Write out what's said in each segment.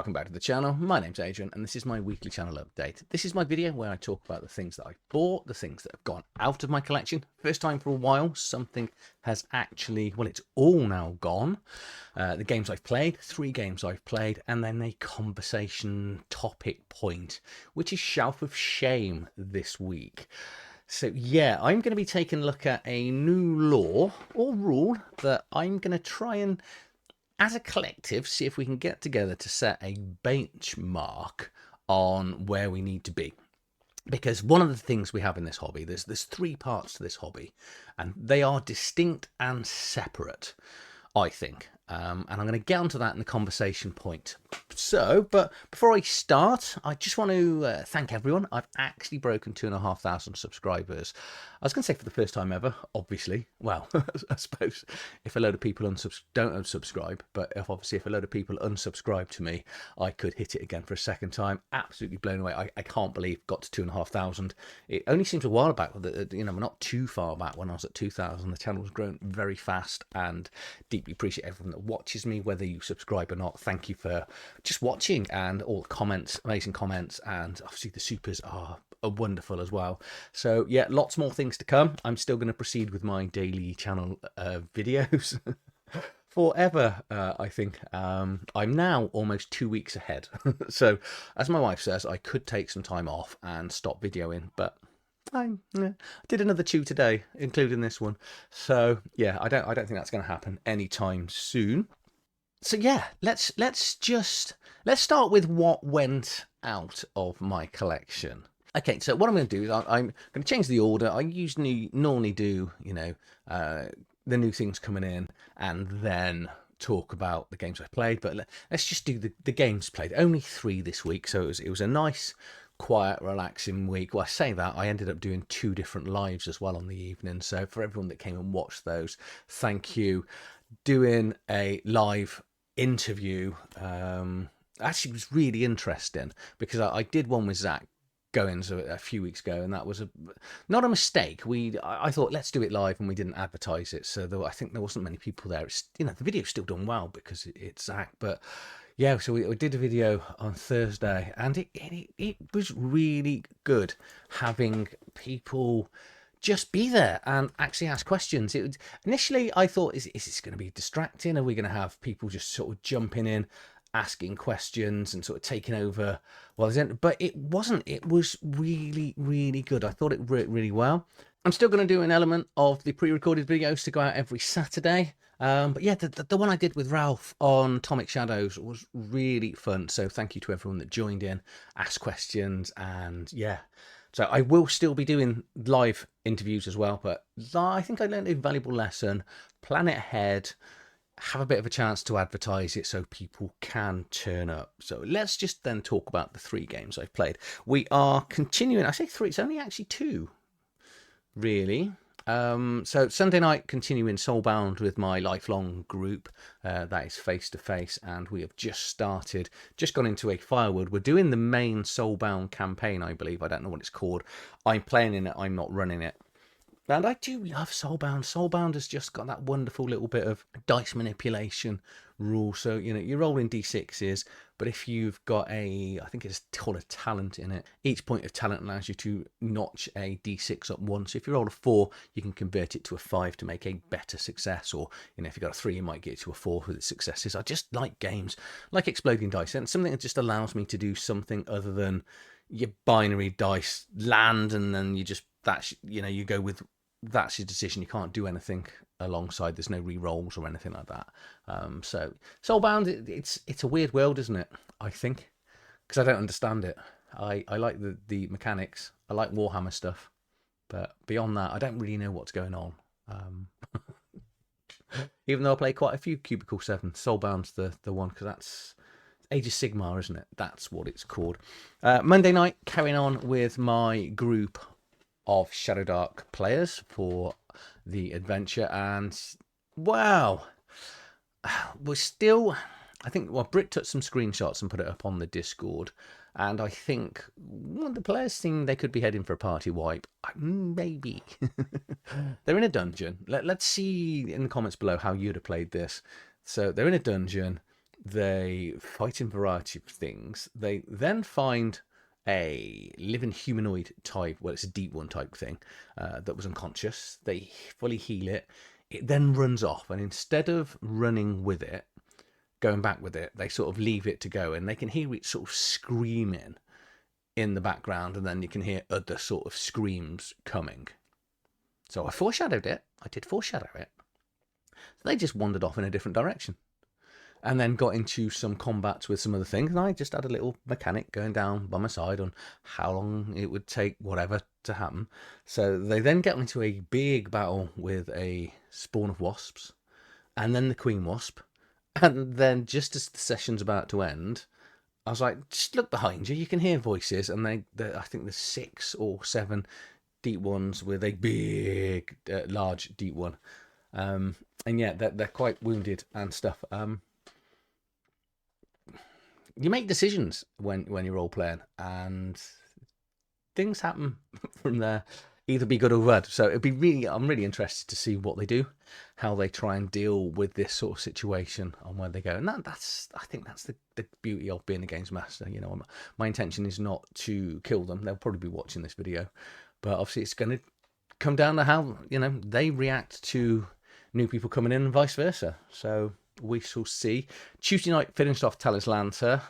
Welcome back to the channel. My name's Adrian and this is my weekly channel update. This is my video where I talk about the things that I've bought, the things that have gone out of my collection. First time for a while, something has actually, well, it's all now gone. The games I've played, 3 games I've played, and then a conversation topic point, which is Shelf of Shame this week. So yeah, I'm going to be taking a look at a new law or rule that I'm going to try and, as a collective, see if we can get together to set a benchmark on where we need to be. Because one of the things we have in this hobby, there's 3 parts to this hobby, and they are distinct and separate, I think. And I'm going to get onto that in the conversation point. So, but before I start, I just want to thank everyone. I've actually broken 2,500 subscribers. I was going to say for the first time ever, obviously. Well, I suppose if a load of people don't unsubscribe, but if a load of people unsubscribe to me, I could hit it again for a second time. Absolutely blown away. I can't believe got to 2,500. It only seems a while back, you know, not too far back when I was at 2,000. The channel has grown very fast, and deeply appreciate everyone that watches me, whether you subscribe or not. Thank you for just watching, and all the comments, amazing comments, and obviously the supers are wonderful as well. So yeah, lots more things to come. I'm still going to proceed with my daily channel videos forever, I think. I'm now almost 2 weeks ahead. So as my wife says, I could take some time off and stop videoing, but I did another 2 today, including this one. So yeah, I don't think that's going to happen anytime soon. So yeah, let's start with what went out of my collection. Okay, so what I'm going to do is I'm going to change the order. I normally do, you know, the new things coming in, and then talk about the games I've played. But let's just do the games played. Only 3 this week, so it was a nice, quiet, relaxing week. Well, I say that, I ended up doing 2 different lives as well on the evening. So for everyone that came and watched those, thank you. Doing a live interview actually was really interesting, because I did one with Zach Goins a few weeks ago, and that was not a mistake. I thought let's do it live, and we didn't advertise it, so I think there wasn't many people there. It's, you know, the video's still done well because it's Zach, but yeah, so we did a video on Thursday, and it was really good having people just be there and actually ask questions. Initially I thought, is this going to be distracting? Are we going to have people just sort of jumping in, asking questions and sort of taking over? Well, but it wasn't. It was really, really good. I thought it worked really well. I'm still going to do an element of the pre-recorded videos to go out every Saturday. But yeah, the one I did with Ralph on Atomic Shadows was really fun. So thank you to everyone that joined in, asked questions, and yeah. So I will still be doing live interviews as well, but I think I learned a valuable lesson. Plan it ahead, have a bit of a chance to advertise it so people can turn up. So let's just then talk about the 3 games I've played. We are continuing. I say 3, it's only actually 2, really. So Sunday night, continuing Soulbound with my lifelong group. That is face to face, and we have just gone into a firewood. We're doing the main Soulbound campaign, I believe. I don't know what it's called. I'm playing in it, I'm not running it. And I do love Soulbound. Soulbound has just got that wonderful little bit of dice manipulation rule. So, you know, you're rolling d6s, but if you've got I think it's called a talent in it, each point of talent allows you to notch a d6 up 1. So if you roll a 4, you can convert it to a 5 to make a better success. Or, you know, if you've got a 3, you might get it to a 4 with its successes. I just like games like Exploding Dice, and something that just allows me to do something other than your binary dice land, and then you just, you know, you go with, that's your decision. You can't do anything alongside. There's no re-rolls or anything like that. So Soulbound, it's a weird world, isn't it? I think, because I don't understand it. I like the mechanics. I like Warhammer stuff, but beyond that, I don't really know what's going on. Even though I play quite a few Cubicle 7, Soulbound's the one, because that's Age of Sigmar, isn't it? That's what it's called. Monday night, carrying on with my group of Shadowdark players for the adventure, and wow, we're still, I think, well, Britt took some screenshots and put it up on the Discord, and I think one of the players think they could be heading for a party wipe. Maybe. They're in a dungeon. Let's see in the comments below how you'd have played this. So they're in a dungeon. They fight in a variety of things. They then find a living humanoid type, well, it's a deep one type thing, that was unconscious. They fully heal it. It then runs off, and instead of running with it, going back with it, they sort of leave it to go, and they can hear it sort of screaming in the background, and then you can hear other sort of screams coming. So I foreshadowed it. I did foreshadow it. So they just wandered off in a different direction, and then got into some combats with some other things, and I just had a little mechanic going down by my side on how long it would take whatever to happen. So they then get into a big battle with a spawn of wasps, and then the queen wasp, and then just as the session's about to end, I was like, just look behind you, you can hear voices, and I think there's 6 or 7 deep ones with a big, large deep one. And yeah, they're quite wounded and stuff. You make decisions when you're role playing, and things happen from there, either be good or bad. So I'm really interested to see what they do, how they try and deal with this sort of situation, and where they go. And I think that's the beauty of being a games master. You know, my intention is not to kill them. They'll probably be watching this video, but obviously it's going to come down to how, you know, they react to new people coming in and vice versa. So we shall see. Tuesday night finished off Talislanta.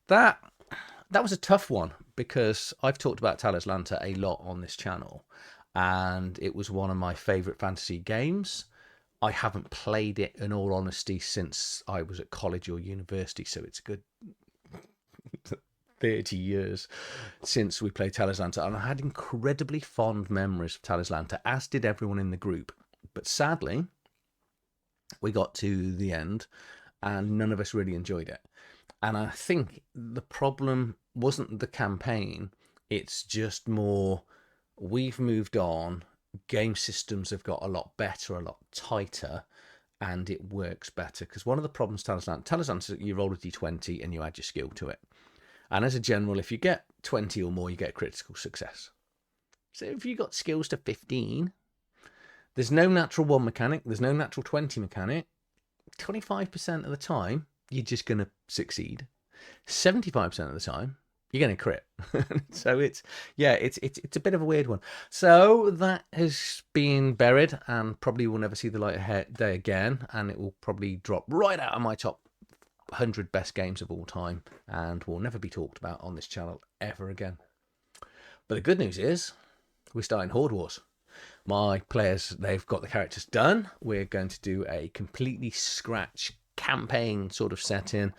That was a tough one, because I've talked about Talislanta a lot on this channel, and it was one of my favourite fantasy games. I haven't played it, in all honesty, since I was at college or university, so it's a good 30 years since we played Talislanta, and I had incredibly fond memories of Talislanta, as did everyone in the group. But sadly, we got to the end and none of us really enjoyed it. And I think the problem wasn't the campaign, it's just more, we've moved on, game systems have got a lot better, a lot tighter, and it works better. Because one of the problems Talislanta, you roll a d20 and you add your skill to it. And as a general, if you get 20 or more, you get a critical success. So if you got skills to 15, there's no natural 1 mechanic, there's no natural 20 mechanic. 25% of the time, you're just going to succeed. 75% of the time, you're going to crit. So it's a bit of a weird one. So that has been buried and probably will never see the light of day again. And it will probably drop right out of my top 100 best games of all time, and will never be talked about on this channel ever again. But the good news is, we're starting Horde Wars. My players, they've got the characters done. We're going to do a completely scratch campaign sort of setting,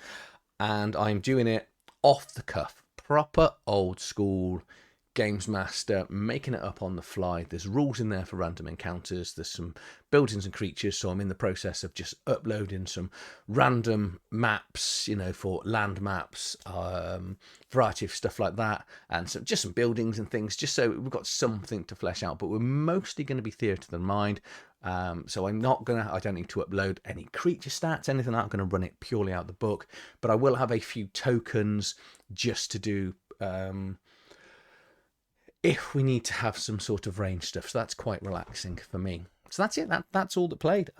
and I'm doing it off the cuff, proper old school games master, making it up on the fly. There's rules in there for random encounters, there's some buildings and creatures, so I'm in the process of just uploading some random maps, you know, for land maps, variety of stuff like that, and just some buildings and things, just so we've got something to flesh out. But we're mostly going to be theatre of the mind. So I don't need to upload any creature stats, anything like that. I'm going to run it purely out of the book, but I will have a few tokens just to do if we need to have some sort of range stuff. So that's quite relaxing for me. So that's it. That's all that played.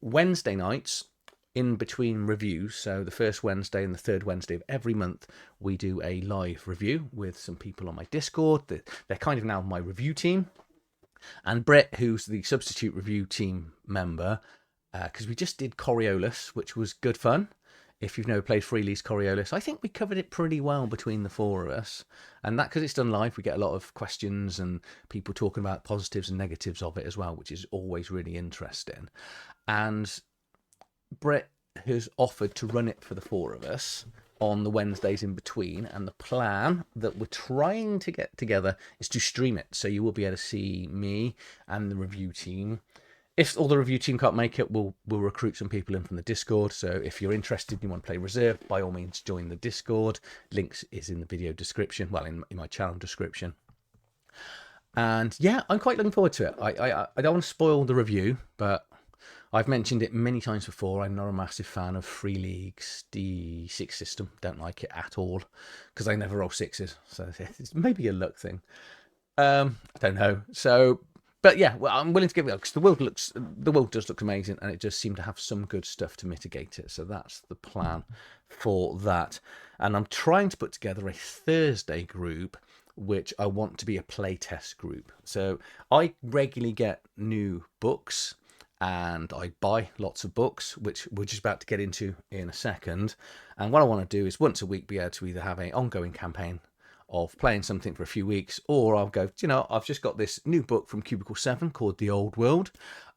Wednesday nights in between reviews. So the first Wednesday and the third Wednesday of every month, we do a live review with some people on my Discord. They're kind of now my review team. And Brett, who's the substitute review team member, because we just did Coriolis, which was good fun. If you've never played Freely's Coriolis, I think we covered it pretty well between the 4 of us. And that, because it's done live, we get a lot of questions and people talking about positives and negatives of it as well, which is always really interesting. And Brett has offered to run it for the 4 of us on the Wednesdays in between, and the plan that we're trying to get together is to stream it, so you will be able to see me and the review team. If all the review team can't make it, we'll recruit some people in from the Discord. So if you're interested and you want to play Reserve, by all means join the Discord. Links is in the video description, well, in my channel description. And yeah, I'm quite looking forward to it. I don't want to spoil the review, but I've mentioned it many times before. I'm not a massive fan of Free League's D6 system. Don't like it at all, because I never roll 6s. So it's maybe a luck thing. I don't know. So But yeah, well, I'm willing to give it up because the world does look amazing, and it does seem to have some good stuff to mitigate it. So that's the plan for that. And I'm trying to put together a Thursday group, which I want to be a playtest group. So I regularly get new books, and I buy lots of books, which we're just about to get into in a second. And what I want to do is once a week be able to either have an ongoing campaign of playing something for a few weeks, or I'll go, I've just got this new book from Cubicle 7 called The Old World.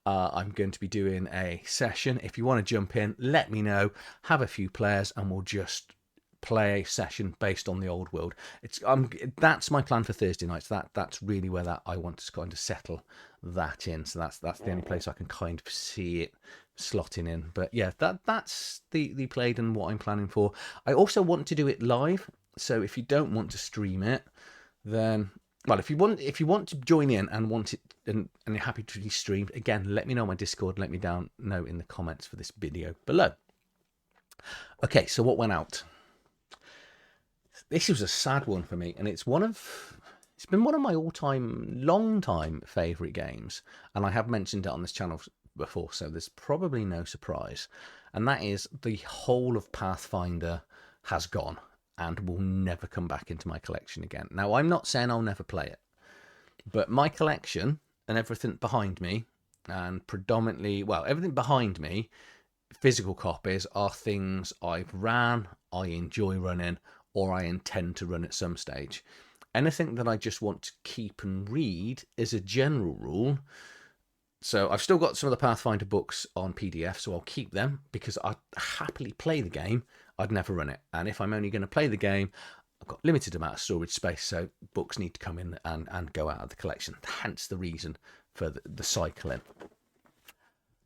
I'm going to be doing a session. If you want to jump in, let me know, have a few players, and we'll just play a session based on The Old World. That's my plan for Thursday nights. That's really where I want to kind of settle that in. So that's the only place I can kind of see it slotting in. But yeah, that's the played and what I'm planning for. I also want to do it live. So if you don't want to stream it, then if you want to join in and want it and you're happy to be streamed, again, let me know on my Discord. Let me know in the comments for this video below. Okay, so what went out? This was a sad one for me, and it's been one of my long time favourite games, and I have mentioned it on this channel before, so there's probably no surprise, and that is the whole of Pathfinder has gone and will never come back into my collection again. Now, I'm not saying I'll never play it, but my collection and everything behind me, and predominantly, everything behind me, physical copies, are things I've ran, I enjoy running, or I intend to run at some stage. Anything that I just want to keep and read is a general rule. So I've still got some of the Pathfinder books on PDF, so I'll keep them because I'd happily play the game. I'd never run it. And if I'm only going to play the game, I've got limited amount of storage space, so books need to come in and go out of the collection. Hence the reason for the cycling.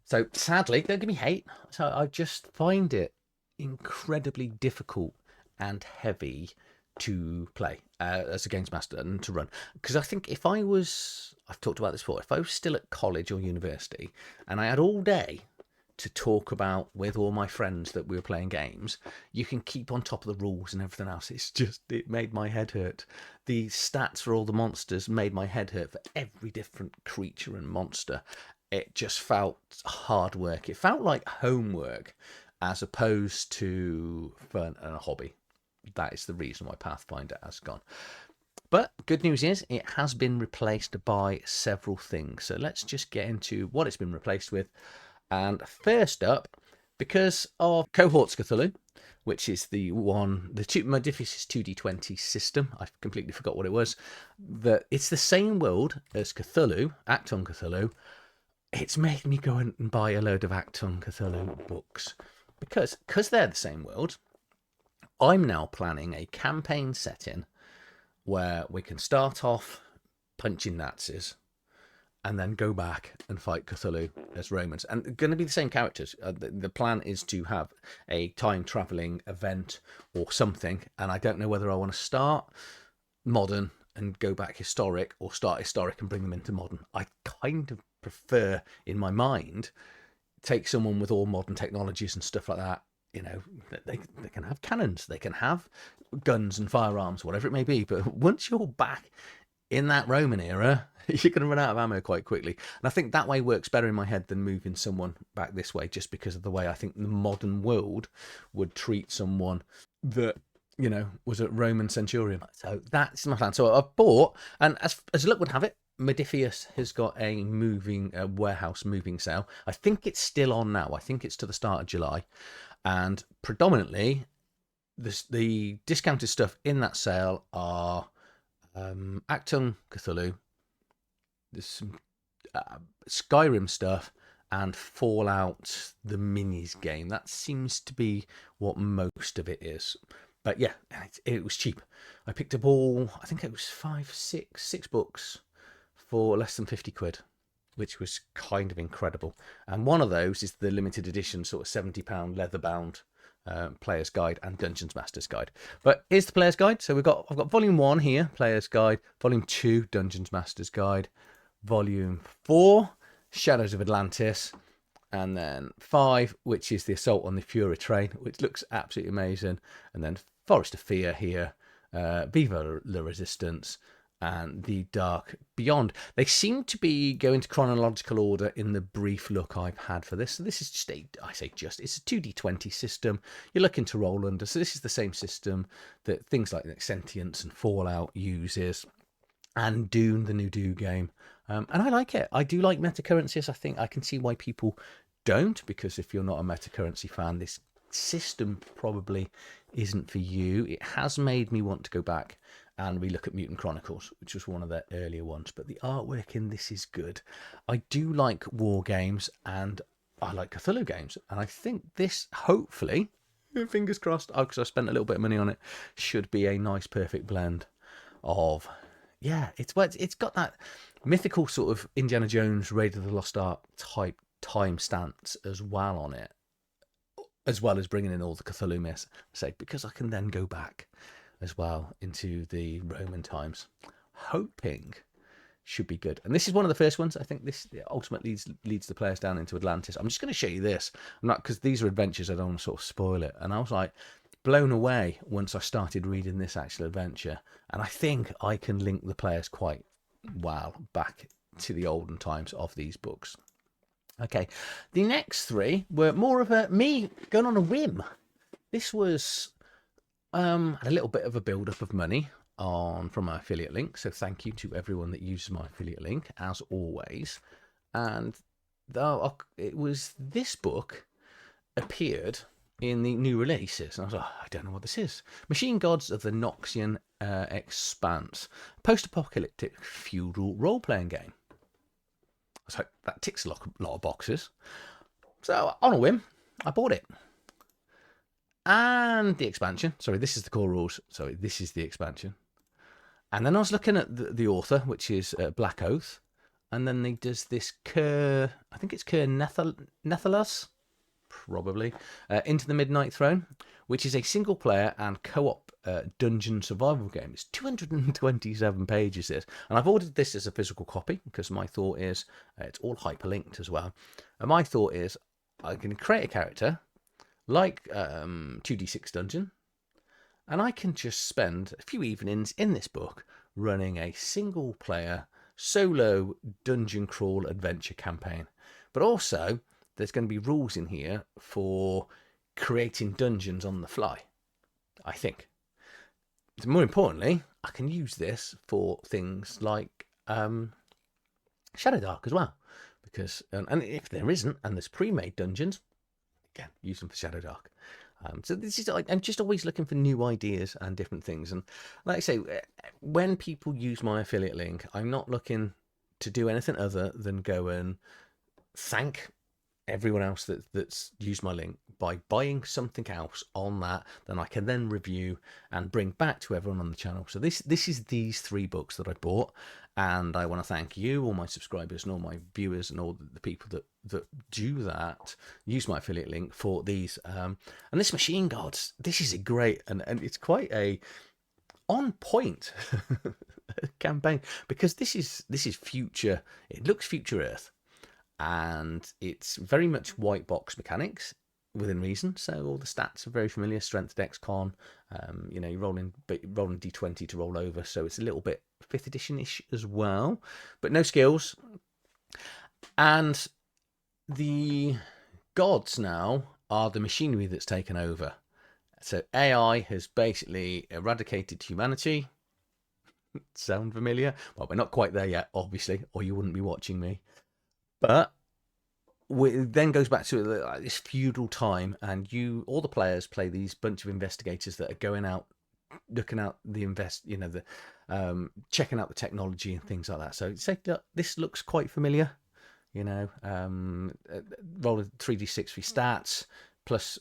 So sadly, don't give me hate. So I just find it incredibly difficult and heavy to play as a games master and to run. Because I think I've talked about this before, if I was still at college or university and I had all day to talk about with all my friends that we were playing games, you can keep on top of the rules and everything else. It made my head hurt. The stats for all the monsters made my head hurt for every different creature and monster. It just felt hard work. It felt like homework as opposed to fun and a hobby. That is the reason why Pathfinder has gone. But good news is it has been replaced by several things. So let's just get into what it's been replaced with. And first up, because of Cohorts Cthulhu, which is the Modiphius 2D20 system, I completely forgot what it was, that it's the same world as Cthulhu, Achtung Cthulhu. It's made me go and buy a load of Achtung Cthulhu books. Because they're the same world, I'm now planning a campaign setting where we can start off punching Nazis and then go back and fight Cthulhu as Romans. And going to be the same characters. The plan is to have a time-travelling event or something, and I don't know whether I want to start modern and go back historic, or start historic and bring them into modern. I kind of prefer, in my mind, take someone with all modern technologies and stuff like that. They can have cannons, they can have guns and firearms, whatever it may be. But once you're back in that Roman era, you're going to run out of ammo quite quickly. And I think that way works better in my head than moving someone back this way, just because of the way I think the modern world would treat someone that, was a Roman centurion. So that's my plan. So I've bought, and as luck would have it, Modiphius has got a warehouse moving sale. I think it's still on now. I think it's to the start of July. And predominantly, the discounted stuff in that sale are Achtung Cthulhu, there's some Skyrim stuff, and Fallout, the minis game. That seems to be what most of it is. But yeah, it was cheap. I picked up I think it was six books for less than 50 quid. Which was kind of incredible. And one of those is the limited edition, sort of £70 leather-bound Player's Guide and Dungeons Master's Guide. But here's the Player's Guide. So I've got Volume 1 here, Player's Guide. Volume 2, Dungeons Master's Guide. Volume 4, Shadows of Atlantis. And then 5, which is the Assault on the Fury Train, which looks absolutely amazing. And then Forest of Fear here, Viva la Resistance, and The Dark Beyond. They seem to be going to chronological order in the brief look I've had for this. So this is just it's a 2d20 system you're looking to roll under. So this is the same system that things like Sentience and Fallout uses, and Dune, the new Dune game. And I like it. I do like metacurrencies. I think I can see why people don't, because if you're not a metacurrency fan, this system probably isn't for you. It has made me want to go back and relook at Mutant Chronicles, which was one of their earlier ones. But the artwork in this is good. I do like war games, and I like Cthulhu games. And I think this, hopefully, fingers crossed, because I spent a little bit of money on it, should be a nice, perfect blend of, yeah, it's got that mythical sort of Indiana Jones, Raiders of the Lost Ark type time stance as well on it, as well as bringing in all the Cthulhu myths, because I can then go back as well into the Roman times. Hoping should be good. And this is one of the first ones. I think this ultimately leads the players down into Atlantis. I'm just going to show you this. I'm not, because these are adventures, I don't want to sort of spoil it. And I was like blown away once I started reading this actual adventure. And I think I can link the players quite well back to the olden times of these books. Okay, the next three were more of me going on a whim. This was a little bit of a build-up of money from my affiliate link, so thank you to everyone that uses my affiliate link, as always. And it was this book appeared in the new releases, and I was like, I don't know what this is. Machine Gods of the Noxian Expanse, post-apocalyptic feudal role-playing game. I was like, that ticks a lot of boxes. So on a whim, I bought it. And the expansion. Sorry, this is the core rules. Sorry, this is the expansion. And then I was looking at the author, which is Black Oath. And then he does this Ker, I think it's Ker Nethalas, probably, Into the Midnight Throne, which is a single player and co-op dungeon survival game. It's 227 pages, this. And I've ordered this as a physical copy because my thought is, it's all hyperlinked as well. And my thought is, I can create a character like 2d6 Dungeon, and I can just spend a few evenings in this book running a single player solo dungeon crawl adventure campaign. But also there's going to be rules in here for creating dungeons on the fly, I think. More importantly, I can use this for things like Shadowdark as well, because and if there isn't, and there's pre-made dungeons, again, use them for Shadowdark. So this is, I'm just always looking for new ideas and different things. And like I say, when people use my affiliate link, I'm not looking to do anything other than go and thank everyone else that's used my link by buying something else on that, then I can then review and bring back to everyone on the channel. So this is these three books that I bought, and I want to thank you, all my subscribers and all my viewers and all the people that do that, use my affiliate link for these. And this Machine Gods, this is a great, and it's quite a on point campaign, because this is future, it looks future Earth, and it's very much white box mechanics within reason. So all the stats are very familiar: strength, dex, con. You're rolling d20 to roll over, so it's a little bit 5th edition-ish as well, but no skills. And the gods now are the machinery that's taken over. So AI has basically eradicated humanity. Sound familiar? Well, we're not quite there yet, obviously, or you wouldn't be watching me. But it then goes back to this feudal time, and all the players play these bunch of investigators that are going out, looking out the checking out the technology and things like that. So this looks quite familiar, roll a 3d6 for stats, plus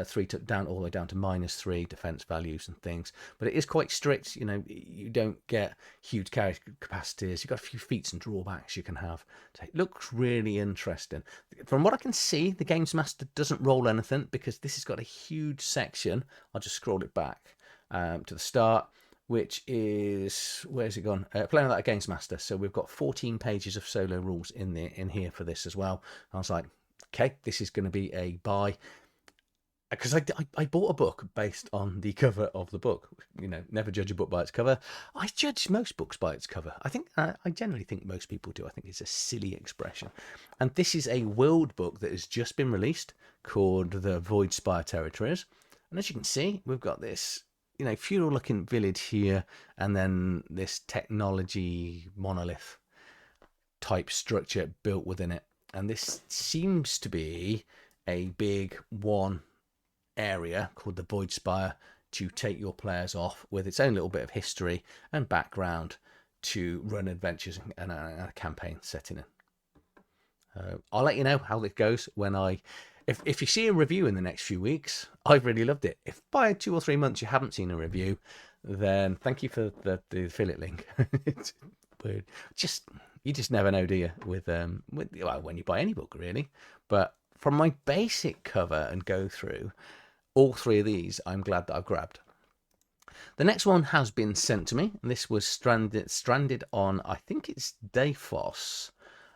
3 down all the way down to -3 defense values and things. But it is quite strict. You don't get huge carry capacities. You've got a few feats and drawbacks you can have. So it looks really interesting. From what I can see, the Games Master doesn't roll anything, because this has got a huge section. I'll just scroll it back to the start, which is, where's it gone? Playing without a Games Master. So we've got 14 pages of solo rules in here for this as well. I was like, okay, this is going to be a buy. because I bought a book based on the cover of the book. You know, never judge a book by its cover. I judge most books by its cover. I think I generally think most people do. I think it's a silly expression. And this is a world book that has just been released called the Voidspire Territories. And as you can see, we've got this, you know, feudal-looking village here, and then this technology monolith type structure built within it. And this seems to be a big one area called the Voidspire to take your players off, with its own little bit of history and background to run adventures and a campaign setting in. I'll let you know how it goes when if you see a review in the next few weeks. I've really loved it. If by 2 or 3 months you haven't seen a review, then thank you for the affiliate link. It's weird. You just never know, do you? With well, when you buy any book, really. But from my basic cover and go through, all 3 of these, I'm glad that I've grabbed. The next one has been sent to me, and this was stranded on, I think it's Deiphos,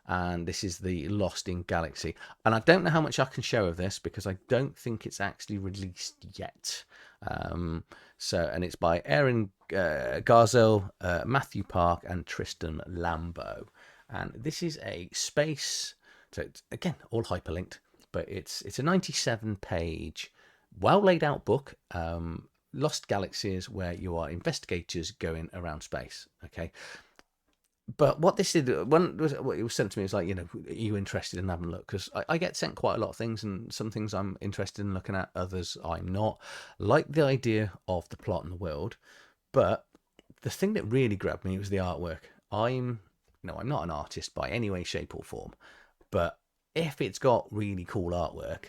and this is the Lost in Galaxy. And I don't know how much I can show of this because I don't think it's actually released yet. And it's by Aaron Garzel, Matthew Park, and Tristan Lambo. And this is a space, so it's, again, all hyperlinked, but it's a 97-page, well laid out book. Lost Galaxies, where you are investigators going around space. Okay. But what this did, what it was sent to me, was like, you know, are you interested in having a look? Because I get sent quite a lot of things, and some things I'm interested in looking at, others I'm not. Like the idea of the plot and the world, but the thing that really grabbed me was the artwork. I'm not an artist by any way, shape, or form, but if it's got really cool artwork,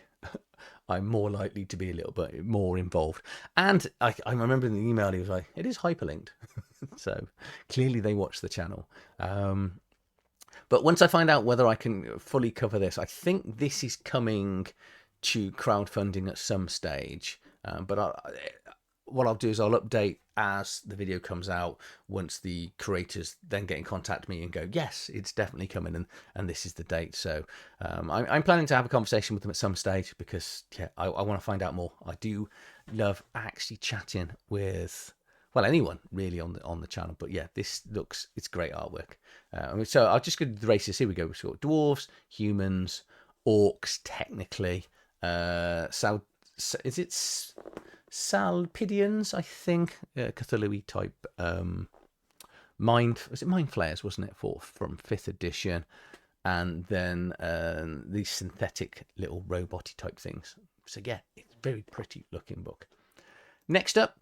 I'm more likely to be a little bit more involved. And I remember in the email he was like, it is hyperlinked. So clearly they watch the channel. But once I find out whether I can fully cover this, I think this is coming to crowdfunding at some stage. But what I'll do is I'll update as the video comes out, once the creators then get in contact with me and go, yes, it's definitely coming, and this is the date. So I'm planning to have a conversation with them at some stage, because yeah, I want to find out more. I do love actually chatting with, well, anyone really on the channel. But yeah, it's great artwork. So I'll just go to the races. Here we go. We've got dwarves, humans, orcs, technically. Is it Salpidians, I think, Cthulhu type. Mind Flayers, wasn't it, from 5th edition, and then these synthetic little roboty type things. So yeah, it's a very pretty looking book. Next up,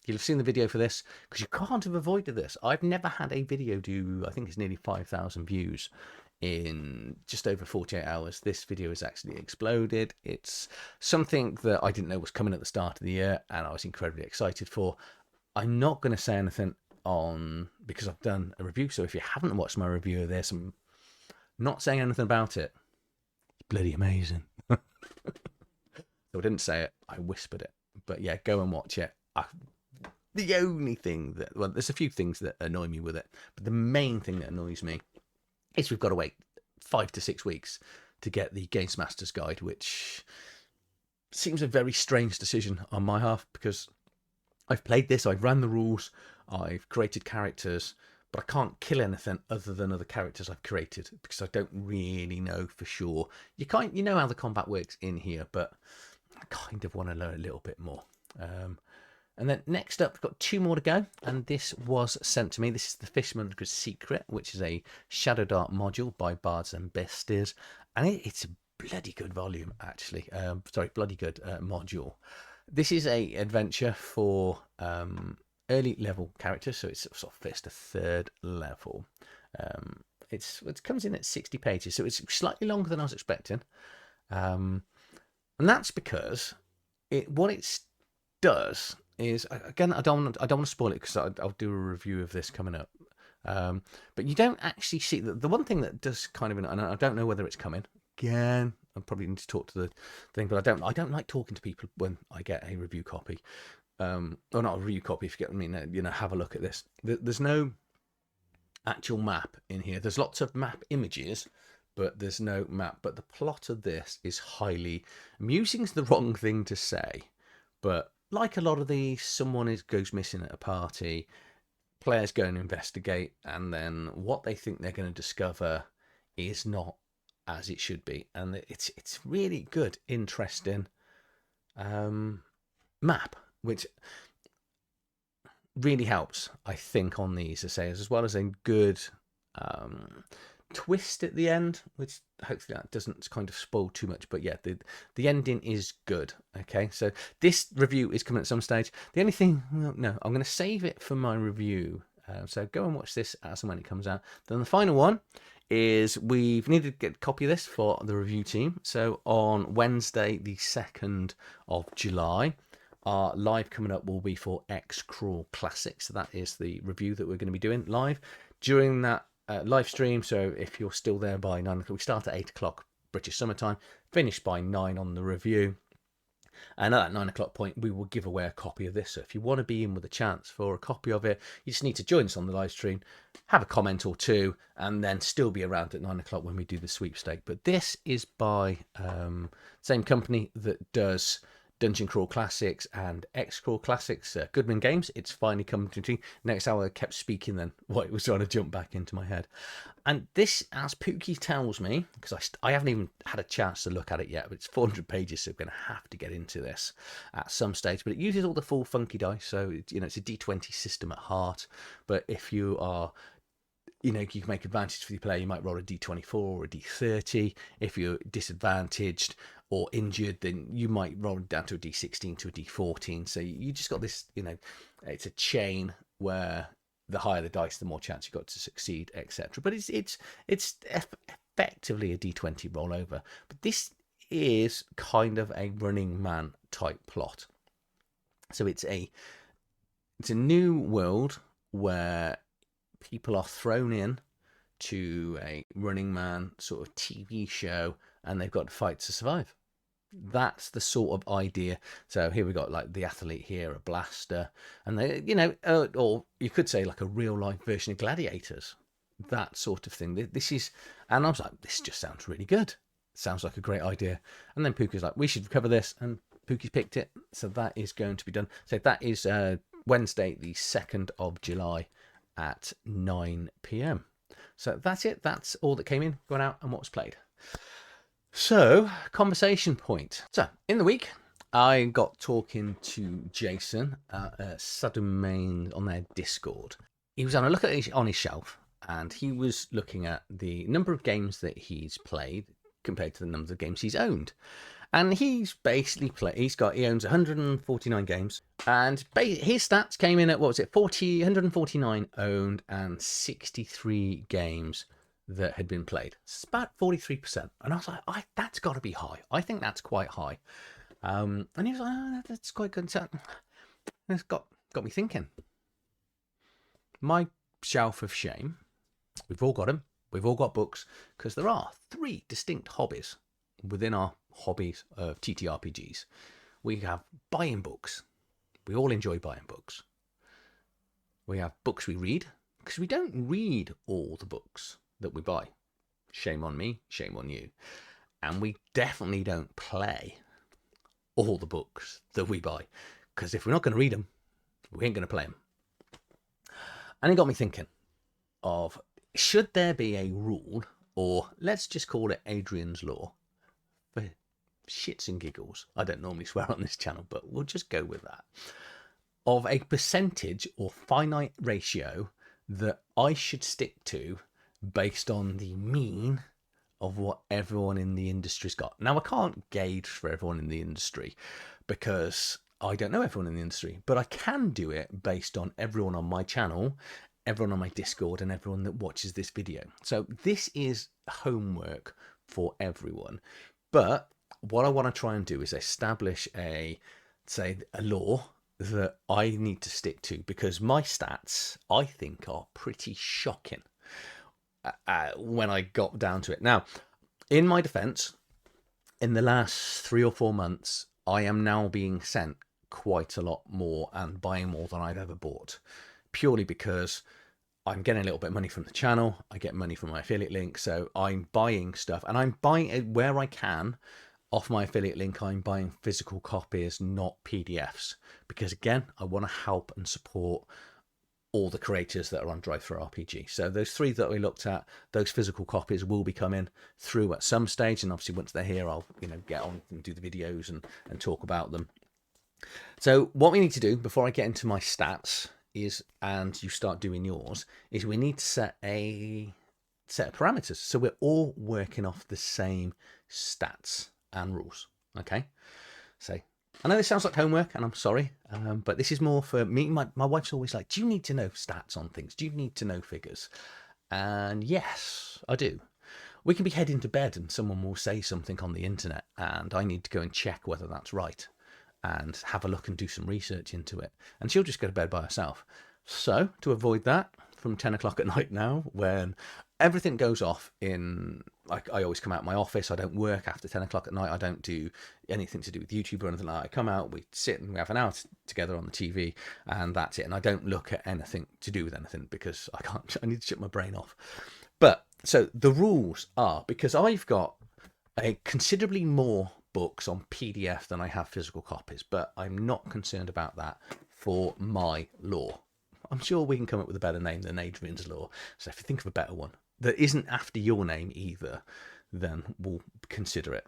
you'll have seen the video for this, because you can't have avoided this. I've never had a video do, I think it's nearly 5,000 views in just over 48 hours. This video has actually exploded. It's something that I didn't know was coming at the start of the year, and I was incredibly excited for. I'm not going to say anything on, because I've done a review, so if you haven't watched my review of this, I'm not saying anything about it. It's bloody amazing. So I didn't say it, I whispered it. But yeah, go and watch it. The only thing that, well, there's a few things that annoy me with it, but the main thing that annoys me is we've got to wait 5 to 6 weeks to get the Games Master's Guide, which seems a very strange decision on my half, because I've played this, I've ran the rules, I've created characters, but I can't kill anything other than other characters I've created, because I don't really know for sure. You know how the combat works in here, but I kind of want to learn a little bit more. And then next up, we've got 2 more to go, and this was sent to me. This is the Fishmonger's Secret, which is a Shadow Dark module by Bards and Besties, and it's a bloody good volume, actually. Bloody good module. This is a adventure for early level characters, so it's sort of 1st to 3rd level. It comes in at 60 pages, so it's slightly longer than I was expecting, and that's because what it does is, again, I don't want to spoil it, because I'll do a review of this coming up. But you don't actually see the one thing that does kind of, and I don't know whether it's coming. Again, I probably need to talk to the thing, but I don't like talking to people when I get a review copy, or not a review copy, if you get what I mean. You know, have a look at this. There's no actual map in here. There's lots of map images, but there's no map. But the plot of this is highly... Amusing's the wrong thing to say, but like a lot of these, someone goes missing at a party, players go and investigate, and then what they think they're going to discover is not as it should be. And it's really good, interesting map, which really helps, I think, on these essays, as well as a good twist at the end, which hopefully that doesn't kind of spoil too much. But yeah, the ending is good. Okay, so this review is coming at some stage. The only thing, well, no, I'm going to save it for my review. So go and watch this as and when it comes out. Then the final one is we've needed to get a copy of this for the review team. So on Wednesday, the 2nd of July, our live coming up will be for XCrawl Classics. So that is the review that we're going to be doing live during that live stream. So if you're still there by 9 o'clock, we start at 8 o'clock British summertime, finish by 9 on the review. And at that 9 o'clock point, we will give away a copy of this. So if you want to be in with a chance for a copy of it, you just need to join us on the live stream, have a comment or two, and then still be around at 9 o'clock when we do the sweepstake. But this is by same company that does Dungeon Crawl Classics and XCrawl Classics, Goodman Games. It's finally come to next hour. I kept speaking then while it was trying to jump back into my head. And this, as Pookie tells me, because I haven't even had a chance to look at it yet, but it's 400 pages, so we're going to have to get into this at some stage. But it uses all the full funky dice, so it's a D20 system at heart. But if you are, you can make advantage for the player. You might roll a D24 or a D30. If you're disadvantaged or injured, then you might roll down to a D16 to a D14. So you just got this, it's a chain where the higher the dice, the more chance you've got to succeed, etc. But it's effectively a D20 rollover. But this is kind of a Running Man type plot. So it's a new world where people are thrown in to a Running Man sort of TV show, and they've got to fight to survive. That's the sort of idea. So here we got like the athlete here, a blaster, and they, or you could say like a real life version of Gladiators, that sort of thing. This is, and I was like, this just sounds really good. Sounds like a great idea. And then Pookie's like, we should cover this, and Pookie's picked it. So that is going to be done. So that is Wednesday, the 2nd of July at 9 p.m. So that's it. That's all that came in, gone out, and what was played. So, conversation point. So, in the week, I got talking to Jason at Sudden Main on their Discord. He was on a look at on his shelf, and he was looking at the number of games that he's played compared to the number of games he's owned. And he's basically he owns 149 games, and his stats came in at, 149 owned and 63 games that had been played. It's about 43%. And I was like, that's got to be high. I think that's quite high. And he was like, that's quite good. So it's got me thinking. My shelf of shame, we've all got them. We've all got books, because there are 3 distinct hobbies within our hobbies of TTRPGs. We have buying books. We all enjoy buying books. We have books we read, because we don't read all the books that we buy. Shame on me, shame on you. And we definitely don't play all the books that we buy, because if we're not going to read them, we ain't going to play them. And it got me thinking of, should there be a rule, or let's just call it Adrian's Law, for shits and giggles. I don't normally swear on this channel, but we'll just go with that, of a percentage or finite ratio that I should stick to based on the mean of what everyone in the industry's got. Now, I can't gauge for everyone in the industry because I don't know everyone in the industry, but I can do it based on everyone on my channel, everyone on my Discord, and everyone that watches this video. So this is homework for everyone. But what I want to try and do is establish a law that I need to stick to, because my stats, I think, are pretty shocking when I got down to it. Now, in my defense, in the last 3 or 4 months, I am now being sent quite a lot more and buying more than I've ever bought, purely because I'm getting a little bit of money from the channel. I get money from my affiliate link. So I'm buying stuff, and I'm buying it where I can off my affiliate link. I'm buying physical copies, not PDFs, because again, I want to help and support all the creators that are on Drive-Thru-RPG. So those 3 that we looked at, those physical copies will be coming through at some stage, and obviously once they're here, I'll get on and do the videos and talk about them. So what we need to do before I get into my stats is, and you start doing yours, is we need to set a set of parameters. So we're all working off the same stats and rules. Okay. So I know this sounds like homework, and I'm sorry, but this is more for me. My wife's always like, do you need to know stats on things? Do you need to know figures? And yes, I do. We can be heading to bed and someone will say something on the internet, and I need to go and check whether that's right and have a look and do some research into it. And she'll just go to bed by herself. So to avoid that, from 10 o'clock at night now, when everything goes off in, like, I always come out of my office. I don't work after 10 o'clock at night. I don't do anything to do with YouTube or anything like that. I come out, we sit and we have an hour together on the TV, and that's it. And I don't look at anything to do with anything because I need to shut my brain off. But so the rules are, because I've got a considerably more books on PDF than I have physical copies, but I'm not concerned about that for my lore. I'm sure we can come up with a better name than Adrian's lore. So if you think of a better one that isn't after your name either, then we'll consider it.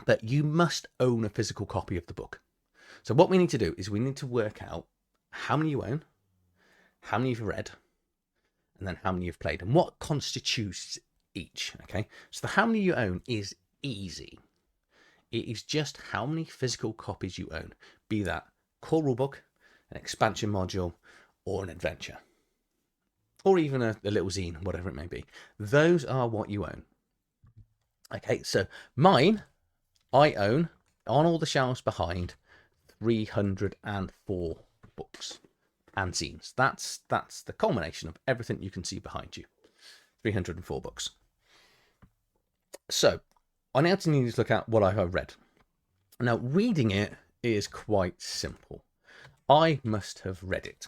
But you must own a physical copy of the book. So what we need to do is we need to work out how many you own, how many you've read, and then how many you've played, and what constitutes each. Okay, so the how many you own is easy. It is just how many physical copies you own, be that core rulebook, an expansion module, or an adventure, or even a little zine, whatever it may be. Those are what you own. Okay, so mine, I own, on all the shelves behind, 304 books and zines. That's the culmination of everything you can see behind you. 304 books. So I now need to look at what I have read. Now, reading it is quite simple. I must have read it.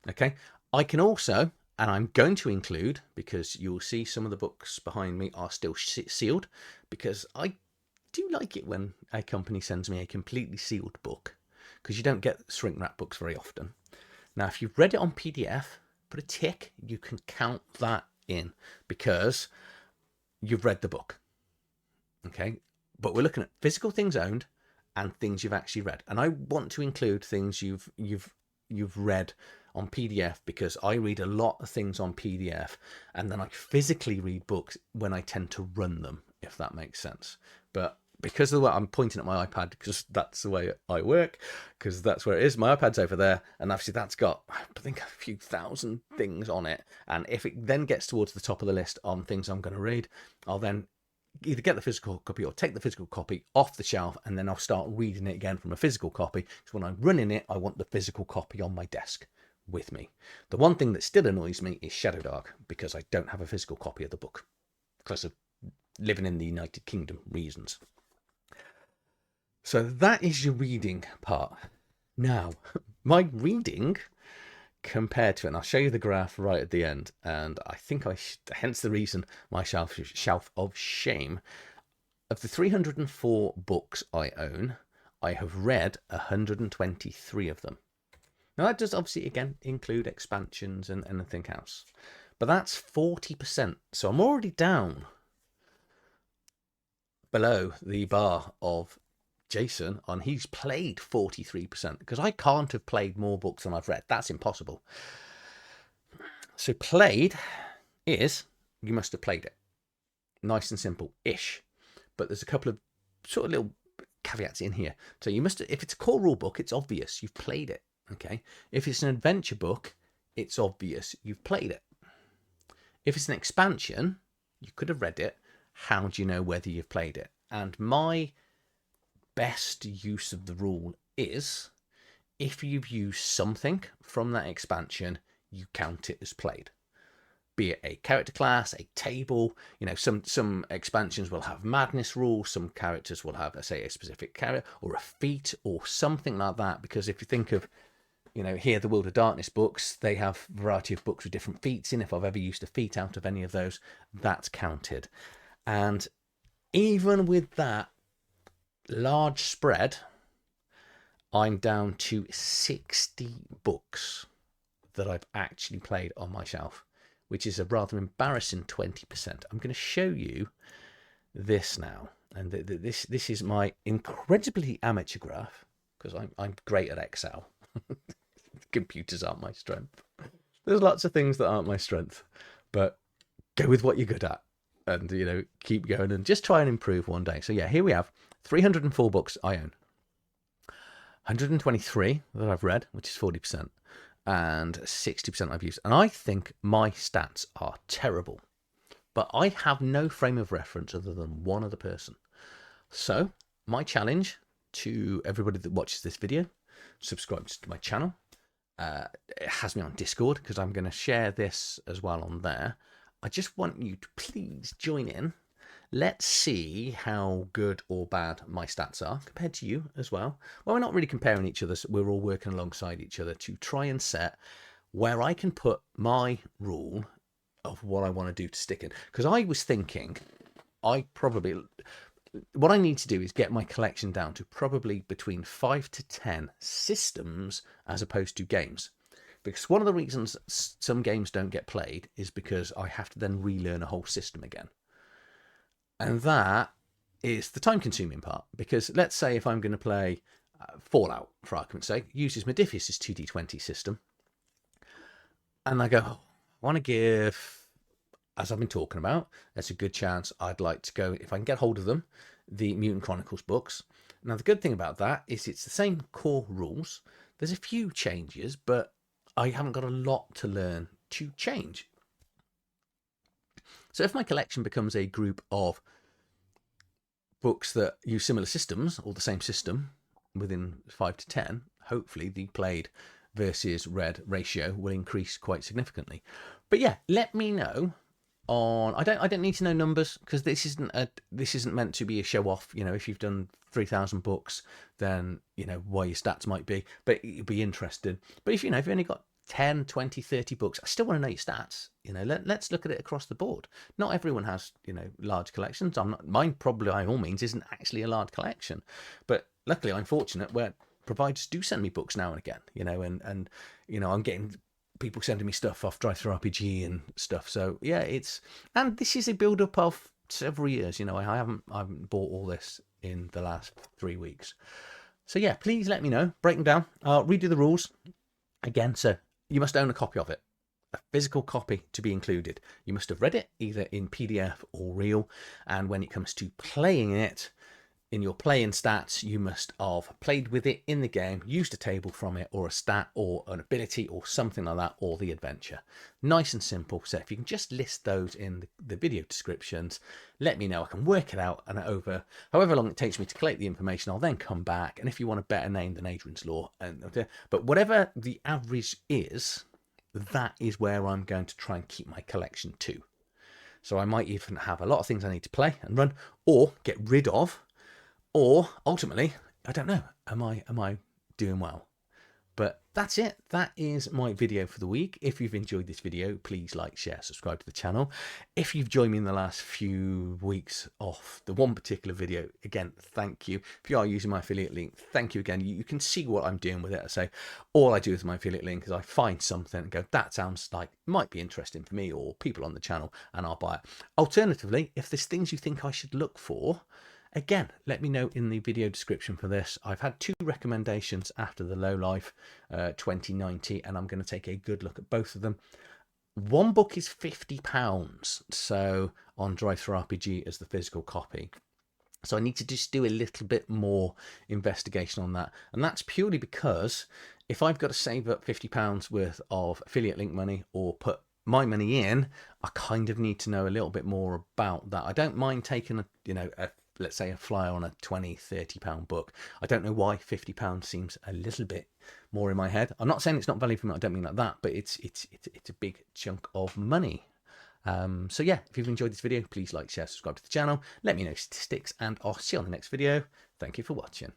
Okay, I can also, and I'm going to include, because you'll see some of the books behind me are still sealed, because I do like it when a company sends me a completely sealed book, because you don't get shrink wrap books very often. Now, if you've read it on PDF, put a tick, you can count that in, because you've read the book. Okay, but we're looking at physical things owned and things you've actually read, and I want to include things you've read on PDF, because I read a lot of things on PDF, and then I physically read books when I tend to run them, if that makes sense. But because of the way I'm pointing at my iPad, because that's the way I work, because that's where it is. My iPad's over there, and obviously that's got, I think, a few thousand things on it. And if it then gets towards the top of the list on things I'm going to read, I'll then either get the physical copy or take the physical copy off the shelf, and then I'll start reading it again from a physical copy. Because when I'm running it, I want the physical copy on my desk with me. The one thing that still annoys me is Shadowdark, because I don't have a physical copy of the book because of living in the United Kingdom reasons. So that is your reading part. Now, my reading compared to it, and I'll show you the graph right at the end, and I think hence the reason my shelf of shame. Of the 304 books I own, I have read 123 of them. Now that does obviously again include expansions and anything else, but that's 40%. So I'm already down below the bar of Jason on he's played 43%, because I can't have played more books than I've read. That's impossible. So played is, you must have played it. Nice and simple-ish. But there's a couple of sort of little caveats in here. So you must, if it's a core rule book, it's obvious you've played it. Okay. If it's an adventure book, it's obvious you've played it. If it's an expansion, you could have read it. How do you know whether you've played it? And my best use of the rule is, if you've used something from that expansion, you count it as played. Be it a character class, a table, some expansions will have madness rules, some characters will have, say, a specific character or a feat or something like that. Because if you think of you know, here, the World of Darkness books, they have a variety of books with different feats in. If I've ever used a feat out of any of those, that's counted. And even with that large spread, I'm down to 60 books that I've actually played on my shelf, which is a rather embarrassing 20%. I'm going to show you this now. And this is my incredibly amateur graph, because I'm great at Excel. Computers aren't my strength. There's lots of things that aren't my strength, but go with what you're good at, and, you know, keep going and just try and improve one day. So yeah, here we have 304 books I own, 123 that I've read, which is 40%, and 60% I've used. And I think my stats are terrible, but I have no frame of reference other than one other person. So my challenge to everybody that watches this video, subscribes to my channel, it has me on Discord, because I'm going to share this as well on there. I just want you to please join in. Let's see how good or bad my stats are compared to you as well. Well, we're not really comparing each other, so we're all working alongside each other to try and set where I can put my rule of what I want to do to stick in. Because I was thinking, what I need to do is get my collection down to probably between 5 to 10 systems as opposed to games. Because one of the reasons some games don't get played is because I have to then relearn a whole system again. And that is the time-consuming part. Because let's say if I'm going to play Fallout, for argument's sake, uses Modiphius' 2D20 system. And I go, I want to give, as I've been talking about, there's a good chance I'd like to go, if I can get hold of them, the Mutant Chronicles books. Now, the good thing about that is it's the same core rules. There's a few changes, but I haven't got a lot to learn to change. So if my collection becomes a group of books that use similar systems, or the same system, within 5 to 10, hopefully the played versus read ratio will increase quite significantly. But yeah, let me know on, I don't need to know numbers, because this isn't meant to be a show off. You know, if you've done 3,000 books, then you know why your stats might be, but it'd be interesting. But if, you know, if you've only got 10, 20, 30 books, I still want to know your stats. You know, let's look at it across the board. Not everyone has, you know, large collections. Mine probably by all means isn't actually a large collection, but luckily I'm fortunate where providers do send me books now and again, you know, and you know, I'm getting people sending me stuff off TTRPG and stuff. So yeah, and this is a build up of several years. You know, I haven't bought all this in the last 3 weeks. So yeah, please let me know. Break them down. I'll redo the rules again. So you must own a copy of it, a physical copy to be included. You must have read it either in PDF or real. And when it comes to playing it, in your playing stats, you must have played with it in the game, used a table from it, or a stat, or an ability, or something like that, or the adventure. Nice and simple. So if you can just list those in the video descriptions, let me know. I can work it out, and over however long it takes me to collect the information, I'll then come back. And if you want a better name than Adrian's Law, but whatever the average is, that is where I'm going to try and keep my collection to. So I might even have a lot of things I need to play and run, or get rid of. Or ultimately, I don't know, am I doing well? But that's it. That is my video for the week. If you've enjoyed this video, please like, share, subscribe to the channel. If you've joined me in the last few weeks off the one particular video, again, thank you. If you are using my affiliate link, thank you again. You can see what I'm doing with it. I say all I do with my affiliate link is I find something and go, that sounds like might be interesting for me or people on the channel, and I'll buy it. Alternatively, if there's things you think I should look for, again, let me know in the video description for this. I've had 2 recommendations after the Low Life 2090, and I'm going to take a good look at both of them. One book is £50, so on DriveThruRPG as the physical copy. So I need to just do a little bit more investigation on that. And that's purely because if I've got to save up £50 worth of affiliate link money or put my money in, I kind of need to know a little bit more about that. I don't mind taking let's say a flyer on a £20-30 book. I don't know why £50 seems a little bit more in my head. I'm not saying it's not value for me, I don't mean like that, but it's a big chunk of money. So yeah, if you've enjoyed this video, please like, share, subscribe to the channel, let me know statistics, and I'll see you on the next video. Thank you for watching.